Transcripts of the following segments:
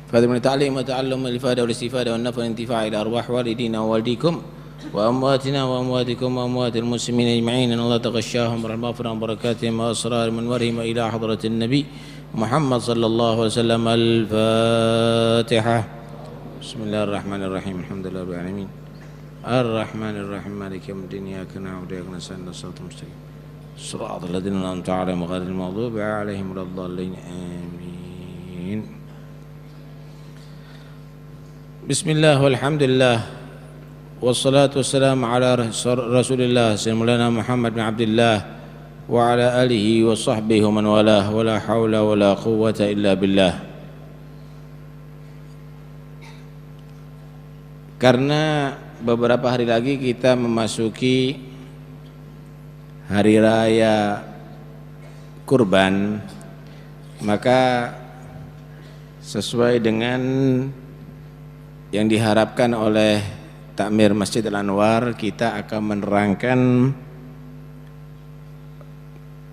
فهذا من التعليم والتعلم والإفادة والاستفادة والنفع والانتفاع إلى أرواح والدينا ووالديكم وأمواتنا وأمواتكم وأموات المسلمين أجمعين، أن الله تغشاهم بالمغفرة وبركاتهم وأسرار منورهم إلى حضرة النبي محمد صلى الله عليه وسلم. الفاتحة. بسم الله الرحمن الرحيم. الحمد لله رب العالمين الرحمن الرحيم مالك يوم الدين إياك نعبد وإياك نستعين اهدنا الصراط المستقيم صراط الذين أنعمت عليهم غير المغضوب عليهم ولا الضالين آمين. بسم الله والحمد لله والصلاة والسلام على رسول الله سيدنا محمد بن عبد الله وعلى آله وصحبه ومن والاه ولا حول ولا قوة إلا بالله. Karena beberapa hari lagi kita memasuki hari raya kurban, maka sesuai dengan yang diharapkan oleh Takmir Masjid Al-Anwar, kita akan menerangkan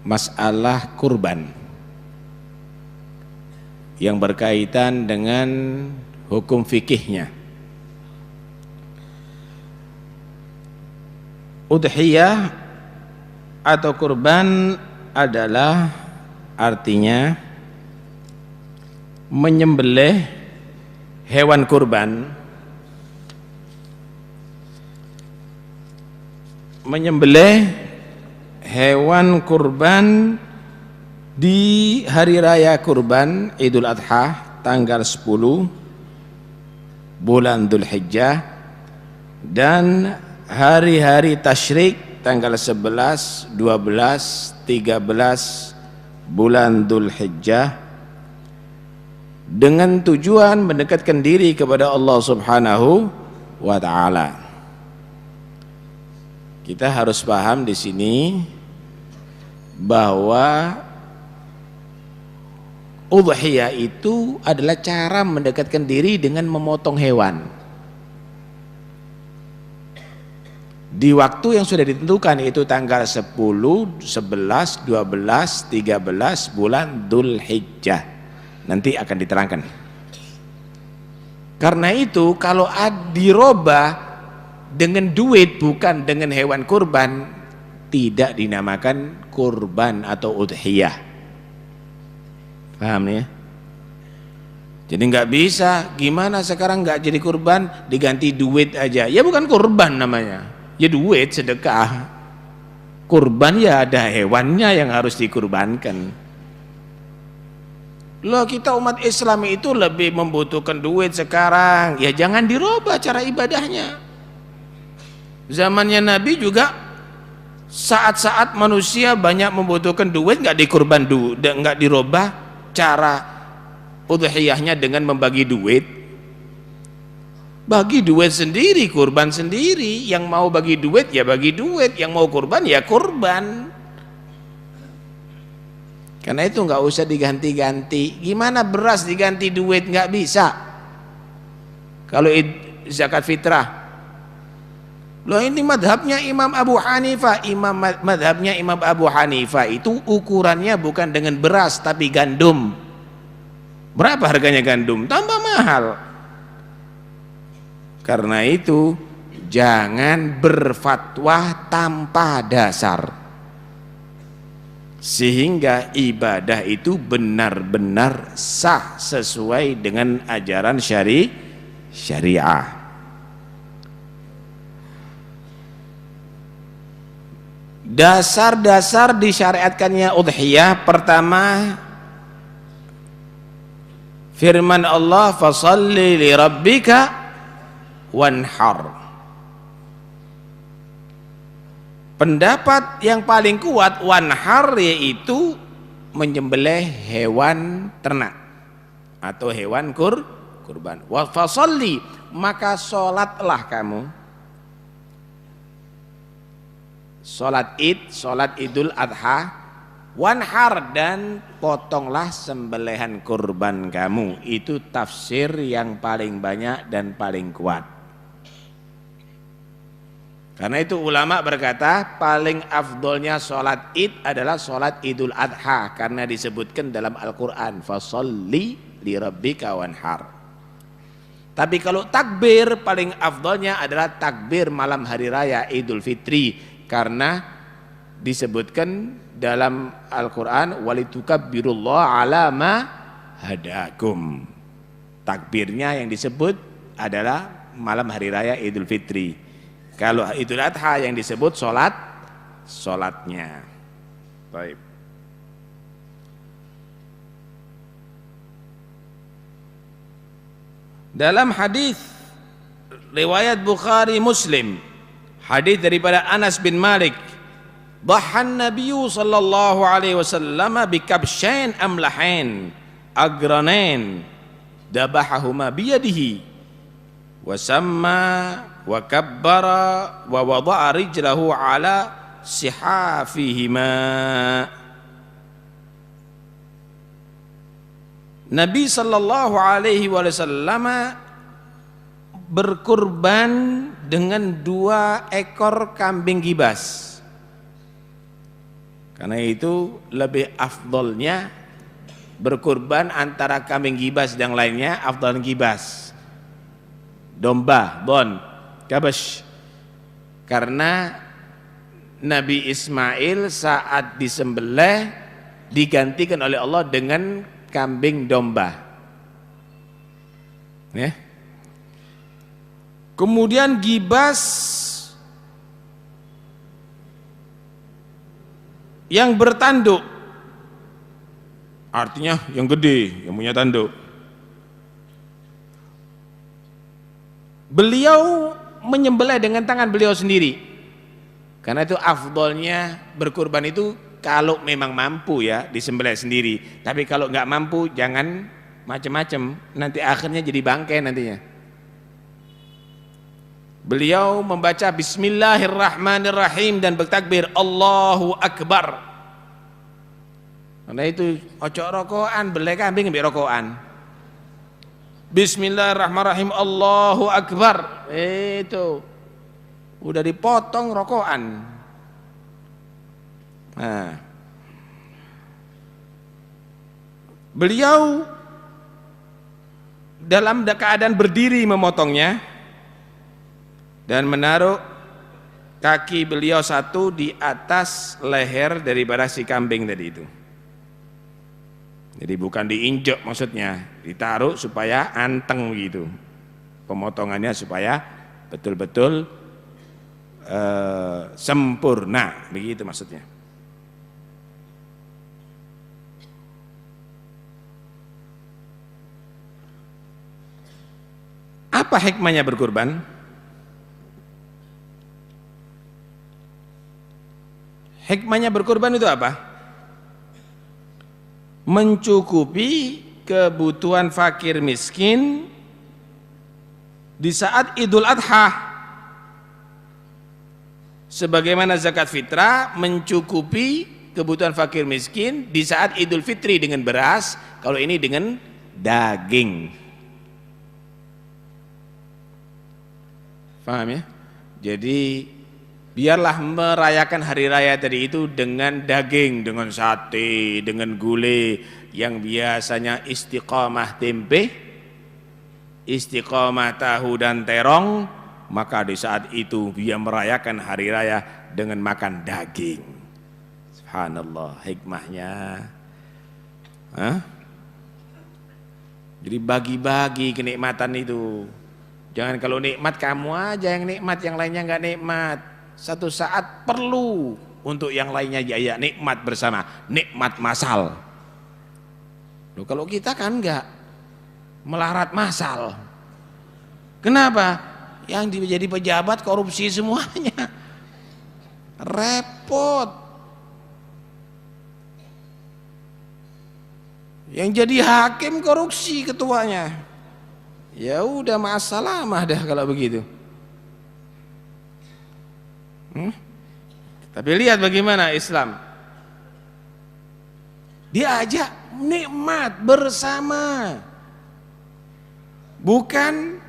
masalah kurban yang berkaitan dengan hukum fikihnya. Udhiyah atau kurban adalah artinya menyembelih hewan kurban, menyembelih hewan kurban di hari raya kurban Idul Adha tanggal 10 bulan Dzulhijjah dan hari-hari tasyrik tanggal 11, 12, 13 bulan Dzulhijjah, dengan tujuan mendekatkan diri kepada Allah Subhanahu wa taala. Kita harus paham di sini bahwa udhiyah itu adalah cara mendekatkan diri dengan memotong hewan di waktu yang sudah ditentukan, itu tanggal 10, 11, 12, 13 bulan Dzulhijjah. Nanti akan diterangkan. Karena itu kalau dirobah dengan duit bukan dengan hewan kurban, tidak dinamakan kurban atau udhiyah. Paham ya? Jadi nggak bisa, gimana sekarang nggak jadi kurban diganti duit aja, ya bukan kurban namanya, ya duit sedekah. Kurban ya ada hewannya yang harus dikurbankan. Loh, kita umat Islam itu lebih membutuhkan duit sekarang, ya jangan dirubah cara ibadahnya. Zamannya Nabi juga saat-saat manusia banyak membutuhkan duit, nggak nggak dirubah cara udhiyahnya dengan membagi duit. Bagi duit sendiri, kurban sendiri. Yang mau bagi duit ya bagi duit, yang mau kurban ya kurban. Karena itu nggak usah diganti-ganti. Gimana beras diganti duit? Nggak bisa. Kalau zakat fitrah, loh ini madhabnya Imam Abu Hanifah. Madhabnya Imam Abu Hanifah itu ukurannya bukan dengan beras tapi gandum. Berapa harganya gandum? Tambah mahal. Karena itu jangan berfatwa tanpa dasar, sehingga ibadah itu benar-benar sah sesuai dengan ajaran syariah. Dasar-dasar disyariatkannya udhiyah, pertama firman Allah, fasalli li rabbika wanhar. Pendapat yang paling kuat wanhar yaitu menyembelih hewan ternak atau hewan kurban. Wa fasalli, maka sholatlah kamu. Sholat Id, sholat Idul Adha, wanhar, dan potonglah sembelihan kurban kamu. Itu tafsir yang paling banyak dan paling kuat. Karena itu ulama berkata paling afdolnya sholat id adalah sholat idul adha, karena disebutkan dalam Al-Quran fasholli li rabbika wanhar. Tapi kalau takbir paling afdolnya adalah takbir malam hari raya Idul Fitri, karena disebutkan dalam Al-Quran walitukabbirullah ala ma hadakum. Takbirnya yang disebut adalah malam hari raya Idul Fitri. Kalau Idul Adha yang disebut solatnya. Baik. Dalam hadis riwayat Bukhari Muslim, hadis daripada Anas bin Malik, dhahan Nabiyyu sallallahu alaihi wasallam bikabshain amlahain agranain dabahahuma biyadihi wa samma wa kabbara wa wada'a rijlahu ala sihafihima. Nabi sallallahu alaihi wasallam berkurban dengan 2 ekor kambing gibas. Karena itu lebih afdolnya berkurban antara kambing gibas dan lainnya, afdal gibas. Domba, kabas. Karena Nabi Ismail saat disembelih digantikan oleh Allah dengan kambing domba. Ya. Kemudian gibas yang bertanduk, artinya yang gede, yang punya tanduk. Beliau menyembelih dengan tangan beliau sendiri. Karena itu afdolnya berkurban itu kalau memang mampu ya disembelih sendiri. Tapi kalau nggak mampu jangan macam-macam, nanti akhirnya jadi bangkai nantinya. Beliau membaca Bismillahirrahmanirrahim dan bertakbir Allahu Akbar. Karena itu ojo rokokan, beli kambing ambil rokokan. Bismillahirrahmanirrahim Allahu Akbar. Itu udah dipotong rokokan. Nah, beliau dalam keadaan berdiri memotongnya dan menaruh kaki beliau satu di atas leher daripada si kambing tadi itu. Jadi bukan diinjak maksudnya, ditaruh supaya anteng gitu. Pemotongannya supaya betul-betul sempurna, begitu maksudnya. Apa hikmahnya berkurban? Hikmahnya berkurban itu apa? Mencukupi kebutuhan fakir miskin di saat Idul Adha. Sebagaimana zakat fitrah mencukupi kebutuhan fakir miskin di saat Idul Fitri dengan beras, kalau ini dengan daging. Paham ya? Jadi biarlah merayakan hari raya tadi itu dengan daging, dengan sate, dengan gulai yang biasanya istiqamah tempe, istiqamah tahu dan terong, maka di saat itu dia merayakan hari raya dengan makan daging. Subhanallah, hikmahnya. Hah? Jadi bagi-bagi kenikmatan itu. Jangan kalau nikmat kamu aja yang nikmat, yang lainnya enggak nikmat. Satu saat perlu untuk yang lainnya ya nikmat bersama, nikmat masal. Loh, kalau kita kan enggak melarat masal. Kenapa? Yang jadi pejabat korupsi semuanya. Repot. Yang jadi hakim korupsi ketuanya. Ya udah masalah mah dah kalau begitu. Tapi lihat bagaimana Islam. Diajak nikmat bersama. Bukan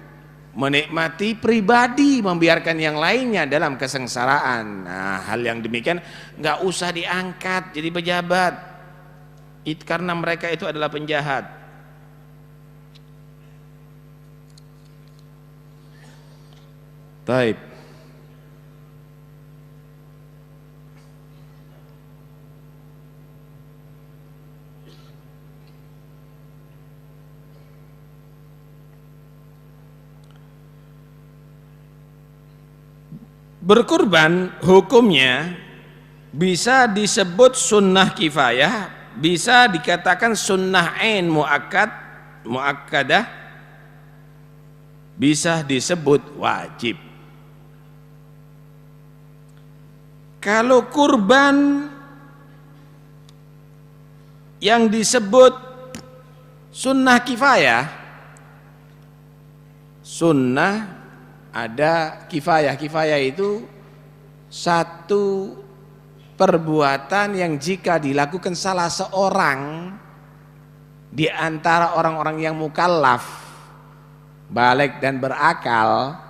menikmati pribadi, membiarkan yang lainnya dalam kesengsaraan. Nah, hal yang demikian nggak usah diangkat jadi pejabat. Karena mereka itu adalah penjahat. Taib. Berkurban hukumnya bisa disebut sunnah kifayah, bisa dikatakan sunnah ain muakkadah, bisa disebut wajib. Kalau kurban yang disebut sunnah kifayah, sunnah ada kifayah. Kifayah itu satu perbuatan yang jika dilakukan salah seorang di antara orang-orang yang mukallaf, baligh dan berakal,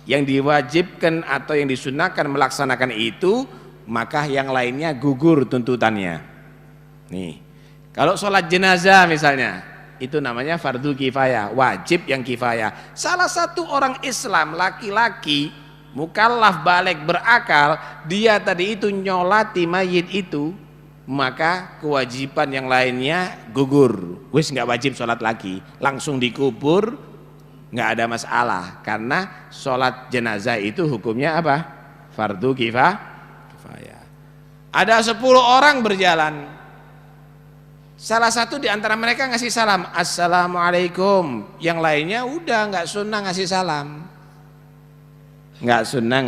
yang diwajibkan atau yang disunahkan melaksanakan itu, maka yang lainnya gugur tuntutannya. Nih, kalau sholat jenazah misalnya, itu namanya fardu kifayah, wajib yang kifayah. Salah satu orang Islam laki-laki mukallaf baligh berakal, dia tadi itu nyolati mayit itu, maka kewajiban yang lainnya gugur. Wis nggak wajib sholat lagi, langsung dikubur, nggak ada masalah, karena sholat jenazah itu hukumnya apa? Fardu kifayah. Ada 10 orang berjalan, salah satu di antara mereka ngasih salam, assalamualaikum. Yang lainnya udah nggak sunnah ngasih salam, nggak sunnah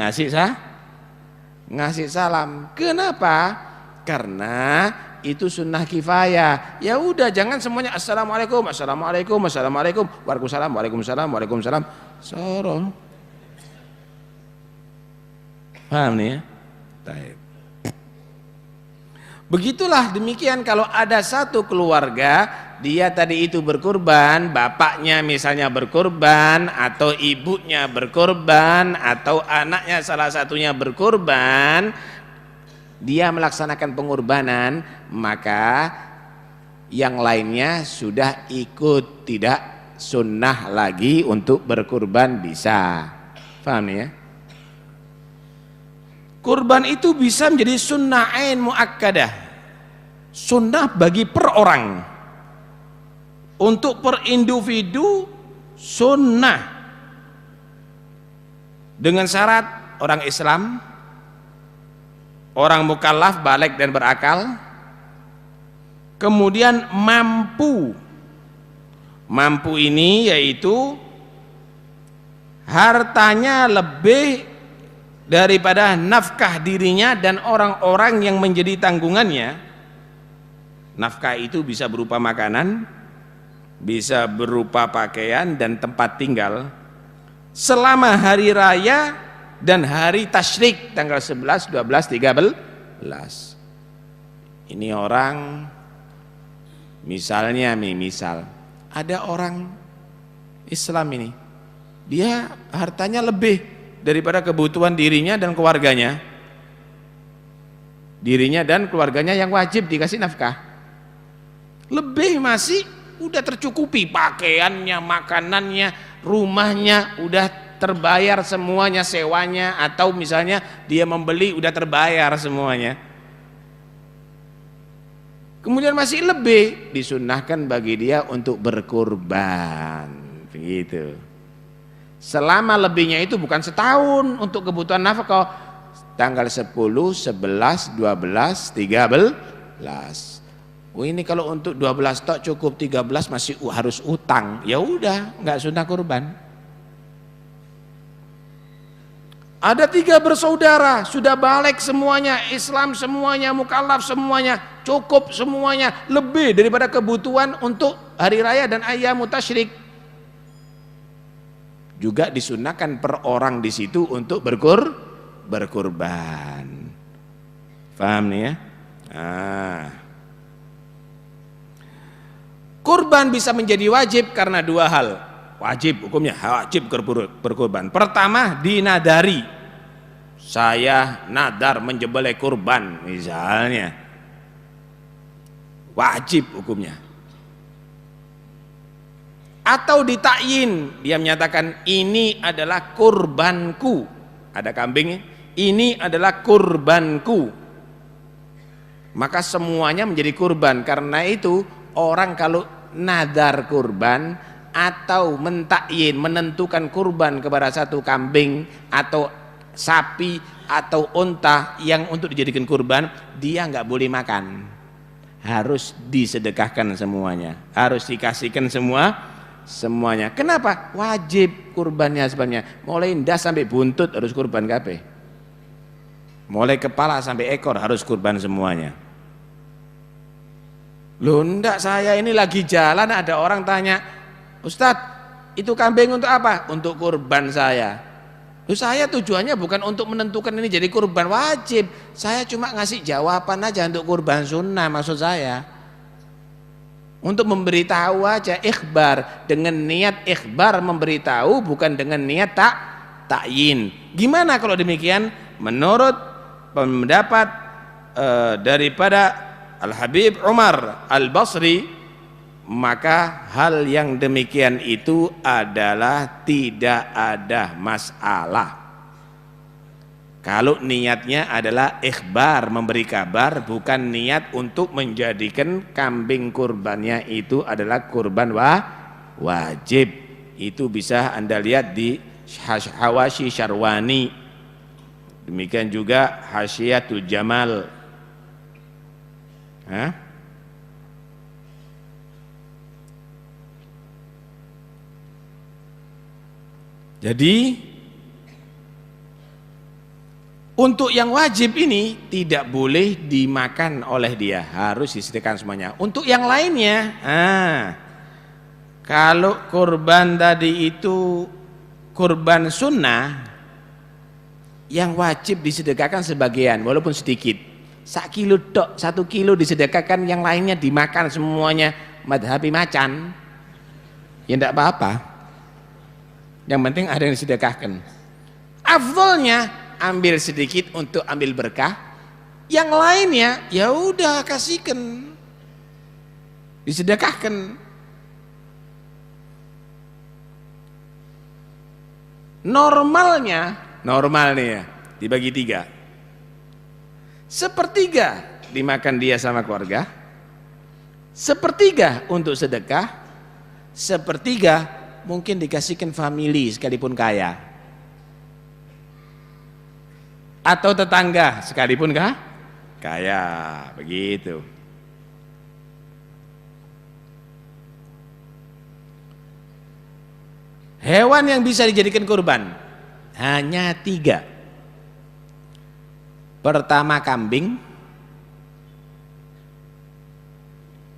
ngasih salam. Kenapa? Karena itu sunnah kifayah. Ya udah, jangan semuanya assalamualaikum, assalamualaikum, assalamualaikum, waalaikumsalam, waalaikumsalam, waalaikumsalam. Soro. Paham nih ya? Baik. Begitulah demikian kalau ada satu keluarga, dia tadi itu berkurban, bapaknya misalnya berkurban, atau ibunya berkurban, atau anaknya salah satunya berkurban, dia melaksanakan pengorbanan, maka yang lainnya sudah ikut, tidak sunnah lagi untuk berkurban bisa. Paham ya? Kurban itu bisa menjadi sunnah ain muakkadah, sunnah bagi per orang. Untuk per individu sunnah, dengan syarat orang Islam, orang mukallaf baligh dan berakal, kemudian mampu. Mampu ini yaitu hartanya lebih daripada nafkah dirinya dan orang-orang yang menjadi tanggungannya. Nafkah itu bisa berupa makanan, bisa berupa pakaian dan tempat tinggal selama hari raya dan hari tasyrik tanggal 11, 12, 13. Ini orang misalnya misal ada orang Islam ini, dia hartanya lebih daripada kebutuhan dirinya dan keluarganya. Dirinya dan keluarganya yang wajib dikasih nafkah, lebih masih udah tercukupi, pakaiannya, makanannya, rumahnya udah terbayar semuanya, sewanya, atau misalnya dia membeli udah terbayar semuanya. Kemudian masih lebih, disunnahkan bagi dia untuk berkurban, begitu. Selama lebihnya itu bukan setahun untuk kebutuhan nafkah, tanggal 10, 11, 12, 13. Oh ini kalau untuk 12 tok cukup, 13 masih harus utang. Ya udah, nggak sunnah kurban. Ada 3 bersaudara, sudah baligh semuanya, Islam semuanya, mukallaf semuanya, cukup semuanya, lebih daripada kebutuhan untuk hari raya dan ayyamut tasyrik. Juga disunahkan per orang di situ untuk berkurban. Paham nih ya? Kurban bisa menjadi wajib karena 2 hal. Wajib hukumnya, wajib berkurban. Pertama, dinadari. Saya nadar menyembelih kurban misalnya. Wajib hukumnya. Atau ditakyin, dia menyatakan ini adalah kurbanku, ada kambing, ini adalah kurbanku, maka semuanya menjadi kurban. Karena itu orang kalau nadar kurban atau mentakyin, menentukan kurban kepada satu kambing atau sapi atau unta yang untuk dijadikan kurban, dia nggak boleh makan, harus disedekahkan semuanya, harus dikasihkan semuanya. Kenapa? Wajib kurbannya sebenarnya. Mulai ndas sampai buntut harus kurban kabeh. Mulai kepala sampai ekor harus kurban semuanya. Loh ndak, saya ini lagi jalan ada orang tanya, "Ustadz, itu kambing untuk apa?" "Untuk kurban saya." Loh, saya tujuannya bukan untuk menentukan ini jadi kurban wajib. Saya cuma ngasih jawaban aja untuk kurban sunnah maksud saya. Untuk memberitahu aja, ikhbar, dengan niat ikhbar memberitahu, bukan dengan niat takyin. Gimana kalau demikian? Menurut pendapat daripada Al-Habib Umar Al-Basri, maka hal yang demikian itu adalah tidak ada masalah. Kalau niatnya adalah ikhbar, memberi kabar, bukan niat untuk menjadikan kambing kurbannya itu adalah kurban wajib. Itu bisa Anda lihat di Hawashi Syarwani. Demikian juga Hasyiatul Jamal. Jadi untuk yang wajib ini tidak boleh dimakan oleh dia, harus disediakan semuanya. Untuk yang lainnya, kalau kurban tadi itu kurban sunnah, yang wajib disedekahkan sebagian, walaupun sedikit. 1 kilo tok, 1 kilo disedekahkan, yang lainnya dimakan semuanya. Madhabi macan, ya tidak apa-apa. Yang penting ada yang disedekahkan. Afdolnya ambil sedikit untuk ambil berkah, yang lainnya ya udah kasihkan, disedekahkan. Normalnya dibagi 3, 1/3 dimakan dia sama keluarga, 1/3 untuk sedekah, 1/3 mungkin dikasihkan family sekalipun kaya, atau tetangga sekalipun kaya, begitu. Hewan yang bisa dijadikan kurban hanya 3. Pertama kambing,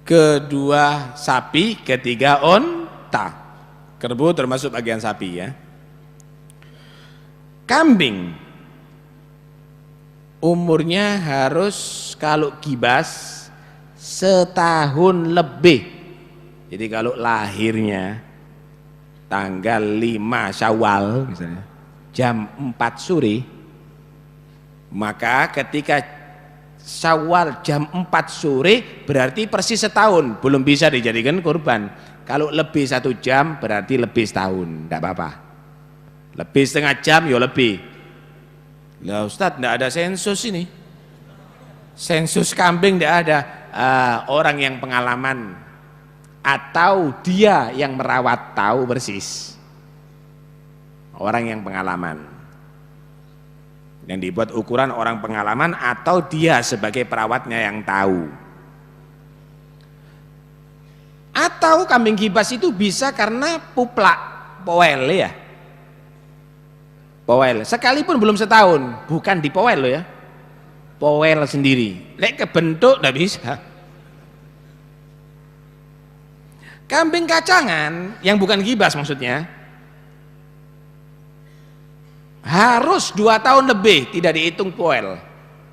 kedua sapi, ketiga unta. Kerbau termasuk bagian sapi ya. Kambing umurnya harus kalau gibas 1 tahun lebih. Jadi kalau lahirnya tanggal 5 Syawal misalnya, jam 4 sore, maka ketika Syawal jam 4 sore berarti persis 1 tahun, belum bisa dijadikan kurban. Kalau lebih 1 jam berarti lebih 1 tahun, tidak apa-apa. Lebih setengah jam ya lebih. Lah Ustadz, tidak ada sensus ini, sensus kambing tidak ada. Orang yang pengalaman atau dia yang merawat tahu persis. Orang yang pengalaman, yang dibuat ukuran orang pengalaman atau dia sebagai perawatnya yang tahu. Atau kambing gibas itu bisa karena puplak, powel ya, powel, sekalipun belum 1 tahun, bukan di powel loh ya, powel sendiri, lek kebentuk tidak bisa. Kambing kacangan yang bukan gibas maksudnya harus 2 tahun lebih, tidak dihitung powel.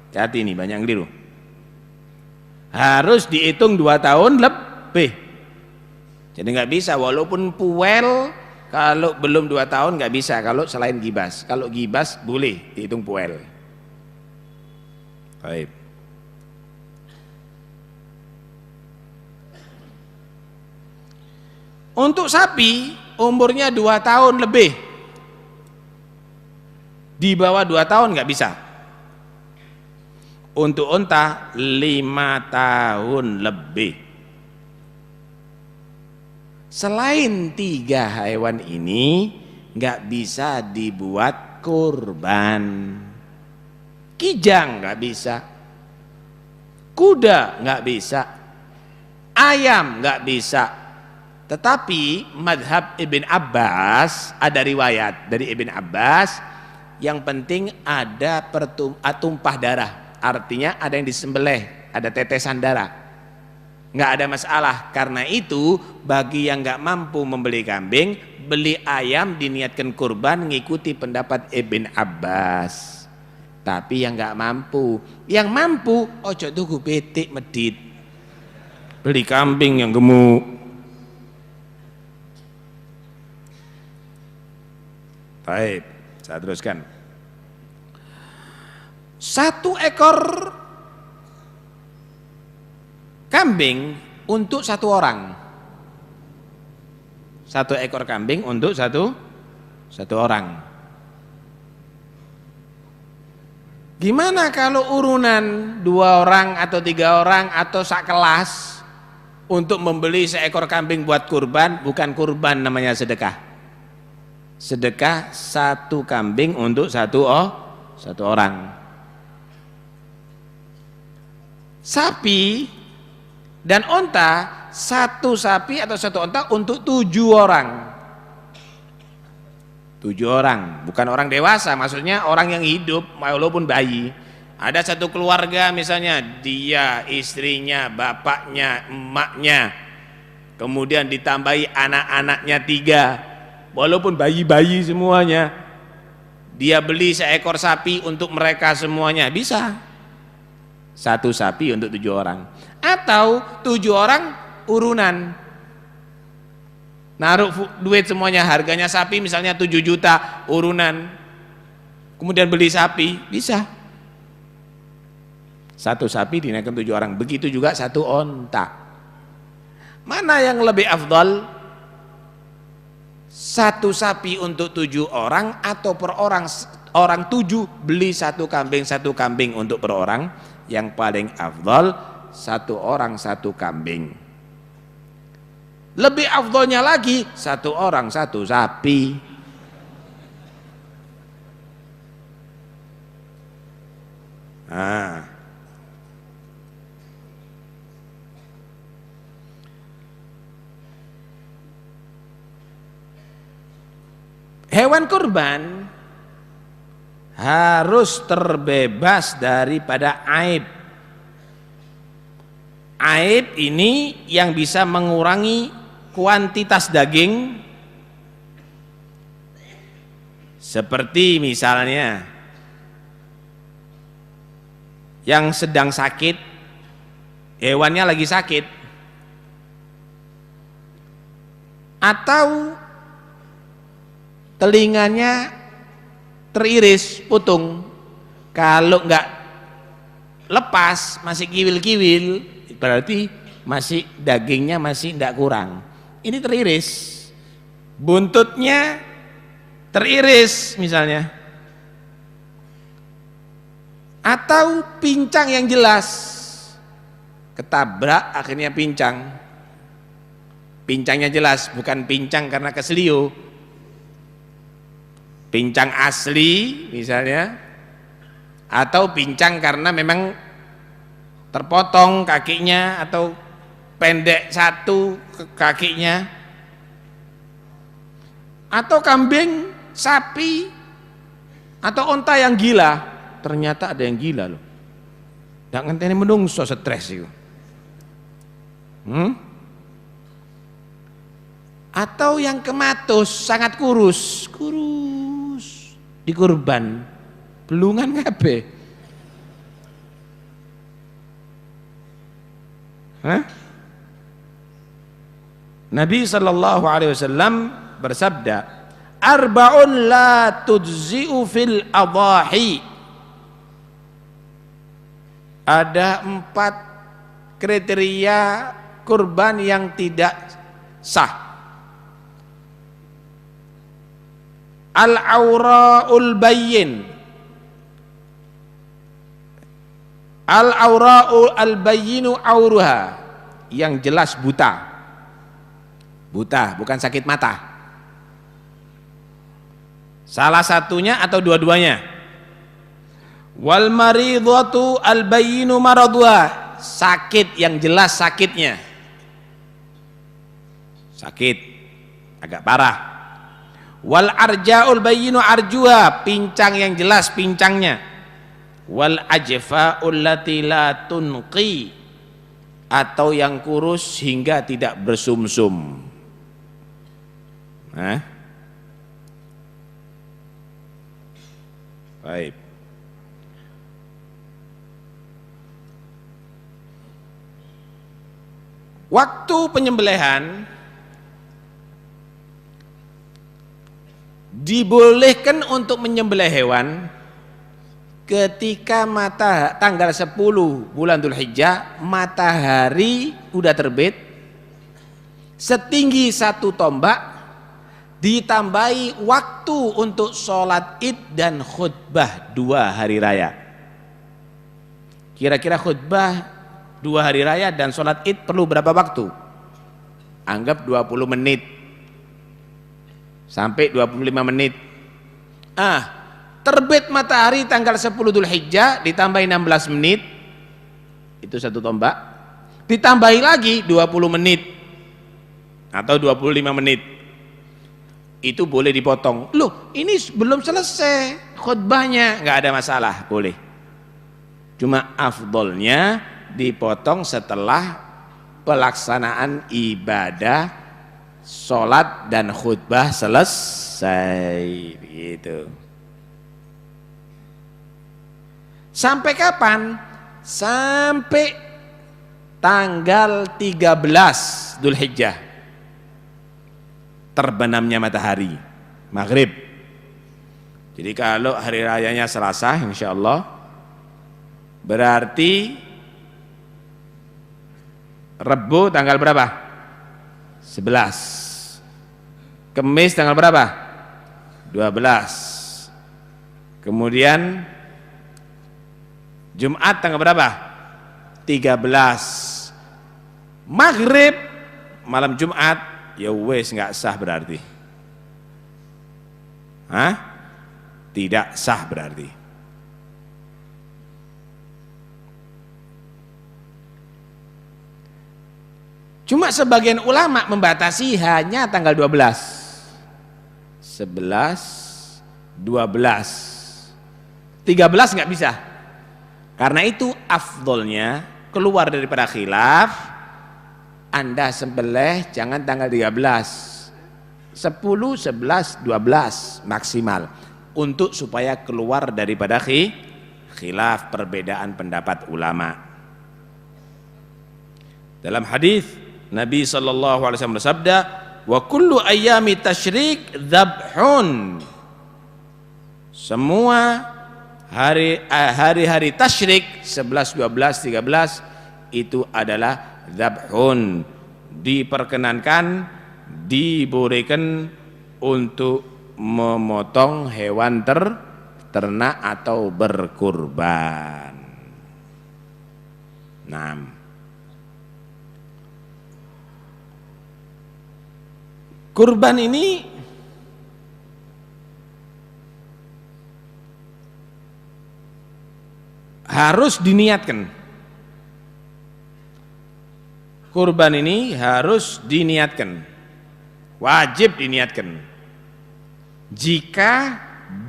Hati ini banyak yang keliru, harus dihitung 2 tahun lebih. Jadi nggak bisa walaupun puel, kalau belum 2 tahun nggak bisa kalau selain gibas. Kalau gibas boleh dihitung puel. Baik. Untuk sapi umurnya 2 tahun lebih, di bawah 2 tahun nggak bisa. Untuk unta 5 tahun lebih. Selain 3 hewan ini nggak bisa dibuat kurban. Kijang nggak bisa, kuda nggak bisa, ayam nggak bisa. Tetapi madhab Ibn Abbas, ada riwayat dari Ibn Abbas, yang penting ada tumpah darah, artinya ada yang disembelih, ada tetesan darah, nggak ada masalah. Karena itu bagi yang nggak mampu membeli kambing, beli ayam diniatkan kurban, ngikuti pendapat Ibn Abbas. Tapi yang nggak mampu, yang mampu ojo tuku betik medit, beli kambing yang gemuk. Baik, saya teruskan. 1 ekor kambing untuk 1 orang. 1 ekor kambing untuk satu orang. Gimana kalau urunan 2 orang atau 3 orang atau sak kelas untuk membeli seekor kambing buat kurban? Bukan kurban, namanya sedekah. Sedekah 1 kambing untuk satu orang. Sapi dan onta, 1 sapi atau 1 onta untuk 7 orang. 7 orang, bukan orang dewasa, maksudnya orang yang hidup walaupun bayi. Ada 1 keluarga misalnya, dia, istrinya, bapaknya, emaknya, kemudian ditambahi anak-anaknya 3, walaupun bayi-bayi semuanya, dia beli seekor sapi untuk mereka semuanya, bisa. 1 sapi untuk 7 orang. Atau 7 orang urunan, naruh duit semuanya, harganya sapi misalnya 7 juta urunan, kemudian beli sapi, bisa. 1 sapi dinaikkan 7 orang. Begitu juga 1 onta. Mana yang lebih afdal? 1 sapi untuk 7 orang atau per orang 7 beli 1 kambing untuk per orang? Yang paling afdal 1 orang 1 kambing. Lebih afdalnya lagi 1 orang 1 sapi. Nah, hewan kurban harus terbebas daripada aib. Aib ini yang bisa mengurangi kuantitas daging, seperti misalnya yang sedang sakit, hewannya lagi sakit, atau telinganya teriris, putung. Kalau enggak lepas, masih kiwil-kiwil, berarti masih dagingnya masih enggak kurang. Ini teriris, buntutnya teriris misalnya, atau pincang yang jelas, ketabrak akhirnya pincang. Pincangnya jelas, bukan pincang karena keselio, pincang asli misalnya, atau pincang karena memang terpotong kakinya atau pendek 1 kakinya, atau kambing, sapi, atau onta yang gila. Ternyata ada yang gila loh, nggak ngenteni menungso, stres itu. Atau yang kematus, sangat kurus di kurban, belungan kabeh. Nabi sallallahu alaihi wasallam bersabda, arba'un la tujzi'u fil adhahi. Ada 4 kriteria kurban yang tidak sah, Al-aura'ul bayyin. Al-aura'ul al-bayyinu auruha, yang jelas buta. Buta, bukan sakit mata. Salah satunya atau dua-duanya. Wal maridhatu al-bayyinu maradha, sakit yang jelas sakitnya. Sakit agak parah. Wal arja'ul bayyinu arjuha, pincang yang jelas pincangnya. Wal ajfa'ul lati la tunqi, atau yang kurus hingga tidak bersumsum. Baik. Waktu penyembelihan dibolehkan untuk menyembelih hewan ketika tanggal 10 bulan Dzulhijjah matahari udah terbit setinggi 1 tombak, ditambahi waktu untuk sholat id dan khutbah 2 hari raya. Kira-kira khutbah 2 hari raya dan sholat id perlu berapa waktu? Anggap 20 menit sampai 25 menit. Terbit matahari tanggal 10 Dzulhijjah ditambah 16 menit, itu 1 tombak, ditambahi lagi 20 menit atau 25 menit, itu boleh dipotong. Loh, ini belum selesai khutbahnya, nggak ada masalah, boleh. Cuma afdolnya dipotong setelah pelaksanaan ibadah sholat dan khutbah selesai, gitu. Sampai kapan? Sampai tanggal 13 Dzulhijjah, terbenamnya matahari maghrib. Jadi kalau hari rayanya Selasa insya Allah, berarti Rebu tanggal berapa? 11. Kemis tanggal berapa? 12. Kemudian Jumat tanggal berapa? 13. Maghrib malam Jumat, ya wes nggak sah berarti. Tidak sah berarti. Cuma sebagian ulama membatasi hanya tanggal 12, 11, 12, 13 nggak bisa. Karena itu afdolnya keluar daripada khilaf, Anda sembelih jangan tanggal 13, 10, 11, 12 maksimal, untuk supaya keluar daripada khilaf, perbedaan pendapat ulama. Dalam hadis Nabi SAW bersabda, wa kullu ayyami tasyrik dzabhun, semua hari-hari tasyrik 11, 12, 13 itu adalah dzabhun, diperkenankan, dibolehkan untuk memotong hewan ternak atau berkurban. Kurban ini harus diniatkan. Kurban ini harus diniatkan, wajib diniatkan. Jika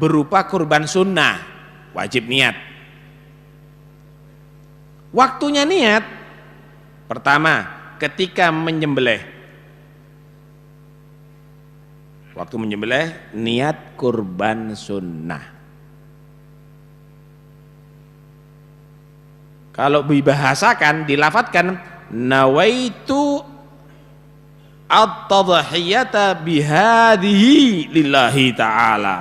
berupa kurban sunnah, wajib niat. Waktunya niat, pertama ketika menyembelih. Waktu menyembelih niat kurban sunnah. Kalau dibahasakan, dilafatkan, nawaitu at-tadhiyata bihadihi lillahi ta'ala.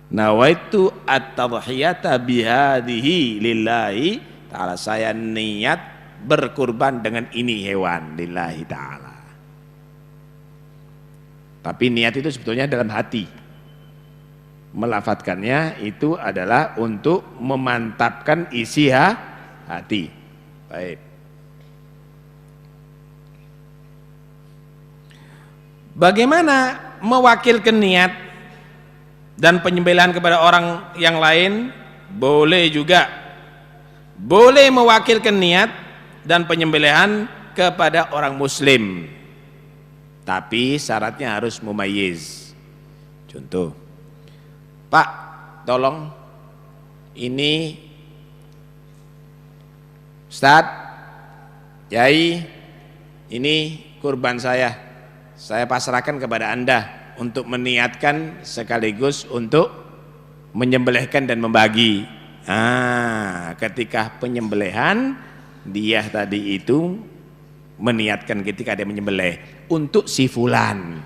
Nawaitu at-tadhiyata bihadihi lillahi ta'ala. Saya niat berkurban dengan ini hewan lillahi ta'ala. Tapi niat itu sebetulnya dalam hati, Melafatkannya itu adalah untuk memantapkan isi hati. Baik. Bagaimana mewakilkan niat dan penyembelihan kepada orang yang lain? Boleh juga. Boleh mewakilkan niat dan penyembelihan kepada orang muslim. Tapi syaratnya harus mumayyiz. Contoh, Pak, tolong ini Ustaz, Yai, ini kurban saya pasrahkan kepada Anda untuk meniatkan sekaligus untuk menyembelihkan dan membagi. Ketika penyembelihan dia tadi itu meniatkan ketika dia menyembelih untuk si fulan.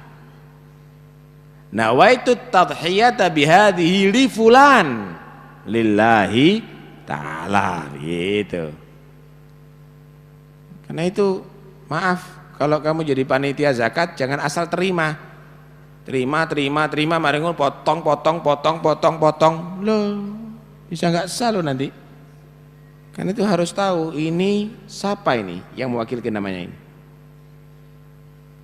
Nawaitu tadhiyata bihadhihi li fulan lillahi ta'ala, gitu. Karena itu maaf, kalau kamu jadi panitia zakat jangan asal terima, mari potong. Loh, bisa nggak sah lo nanti. Karena itu harus tahu ini siapa ini yang mewakilkan namanya ini.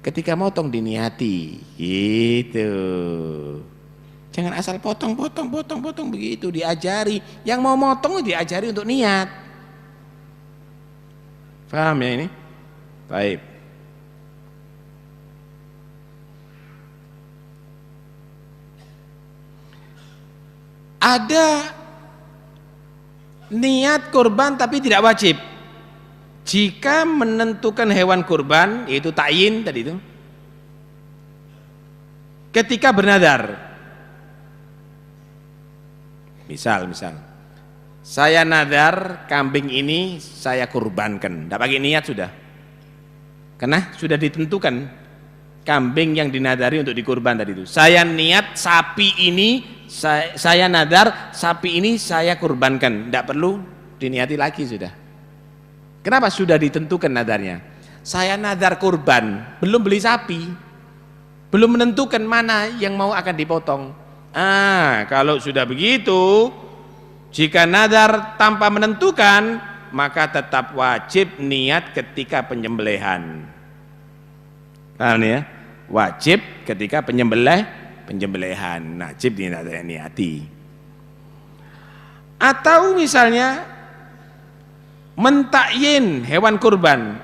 Ketika motong diniati, gitu. Jangan asal potong begitu, diajari. Yang mau motong diajari untuk niat. Paham ya ini? Baik. Ada niat kurban tapi tidak wajib. Jika menentukan hewan kurban, yaitu ta'yin tadi itu, ketika bernadar, misal saya nadar kambing ini saya kurbankan, tidak pakai niat sudah, karena sudah ditentukan kambing yang dinadari untuk dikurban tadi itu. Saya niat sapi ini, saya nadar sapi ini saya kurbankan, tidak perlu diniati lagi sudah. Kenapa? Sudah ditentukan nadarnya. Saya nadar kurban, belum beli sapi, belum menentukan mana yang mau akan dipotong. Kalau sudah begitu, jika nadar tanpa menentukan, maka tetap wajib niat ketika penyembelihan. Paham ya? Wajib ketika penyembelihan, wajib niati. Atau misalnya mentakyin hewan kurban.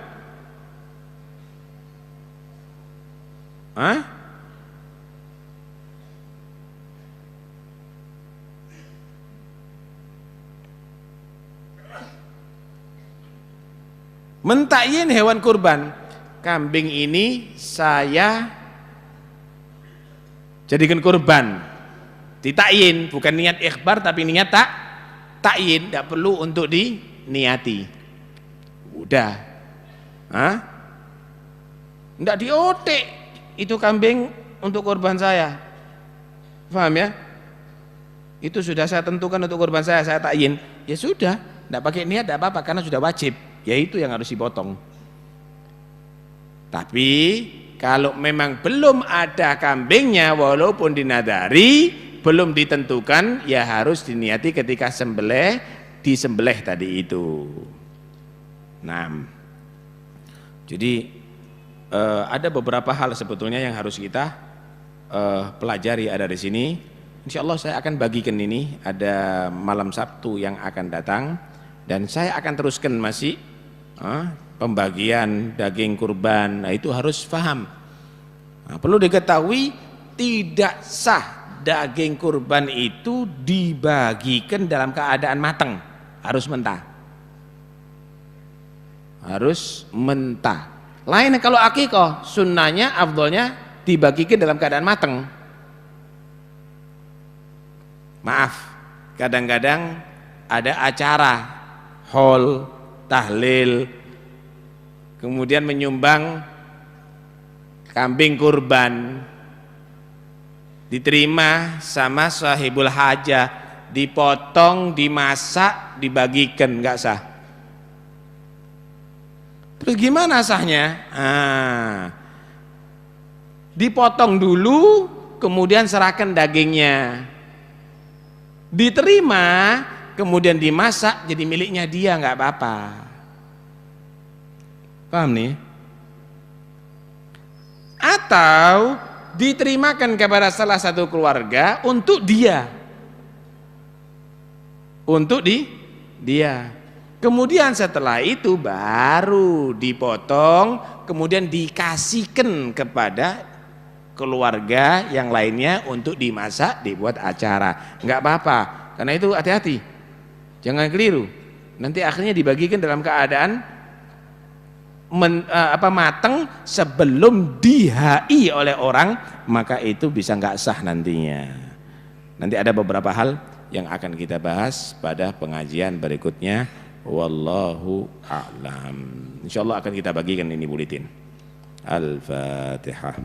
Mentakyin hewan kurban. Kambing ini saya jadikan kurban. Ditakyin, bukan niat ikhbar tapi niat takyin, tidak perlu untuk diniati. Udah. Tidak diotek itu kambing untuk kurban saya. Paham ya? Itu sudah saya tentukan untuk kurban saya takyin. Ya sudah, tidak pakai niat tidak apa-apa karena sudah wajib. Ya itu yang harus dipotong. Tapi kalau memang belum ada kambingnya walaupun dinadari, belum ditentukan, ya harus diniati ketika disembelih tadi itu. Nah, jadi ada beberapa hal sebetulnya yang harus kita pelajari ada di sini. Insya Allah saya akan bagikan ini, ada malam Sabtu yang akan datang, dan saya akan teruskan masih pembagian daging kurban. Nah, itu harus paham. Perlu diketahui tidak sah daging kurban itu dibagikan dalam keadaan matang, harus mentah. Lain kalau akikah, sunnahnya afdolnya dibagikan dalam keadaan matang. Maaf, kadang-kadang ada acara haul, tahlil, kemudian menyumbang kambing kurban, diterima sama sahibul hajah, dipotong, dimasak, dibagikan, enggak sah. Terus gimana sahnya? Dipotong dulu, kemudian serahkan dagingnya. diterima kemudian dimasak jadi miliknya dia, nggak apa-apa. Paham nih? Atau diterimakan kepada salah satu keluarga untuk dia, dia. Kemudian setelah itu baru dipotong, kemudian dikasihkan kepada keluarga yang lainnya untuk dimasak, dibuat acara. Nggak apa-apa, karena itu hati-hati, jangan keliru. Nanti akhirnya dibagikan dalam keadaan matang sebelum dihai oleh orang, maka itu bisa nggak sah nantinya. Nanti ada beberapa hal yang akan kita bahas pada pengajian berikutnya. Wallahu a'lam. Insyaallah akan kita bagikan ini buletin. Al-Fatihah.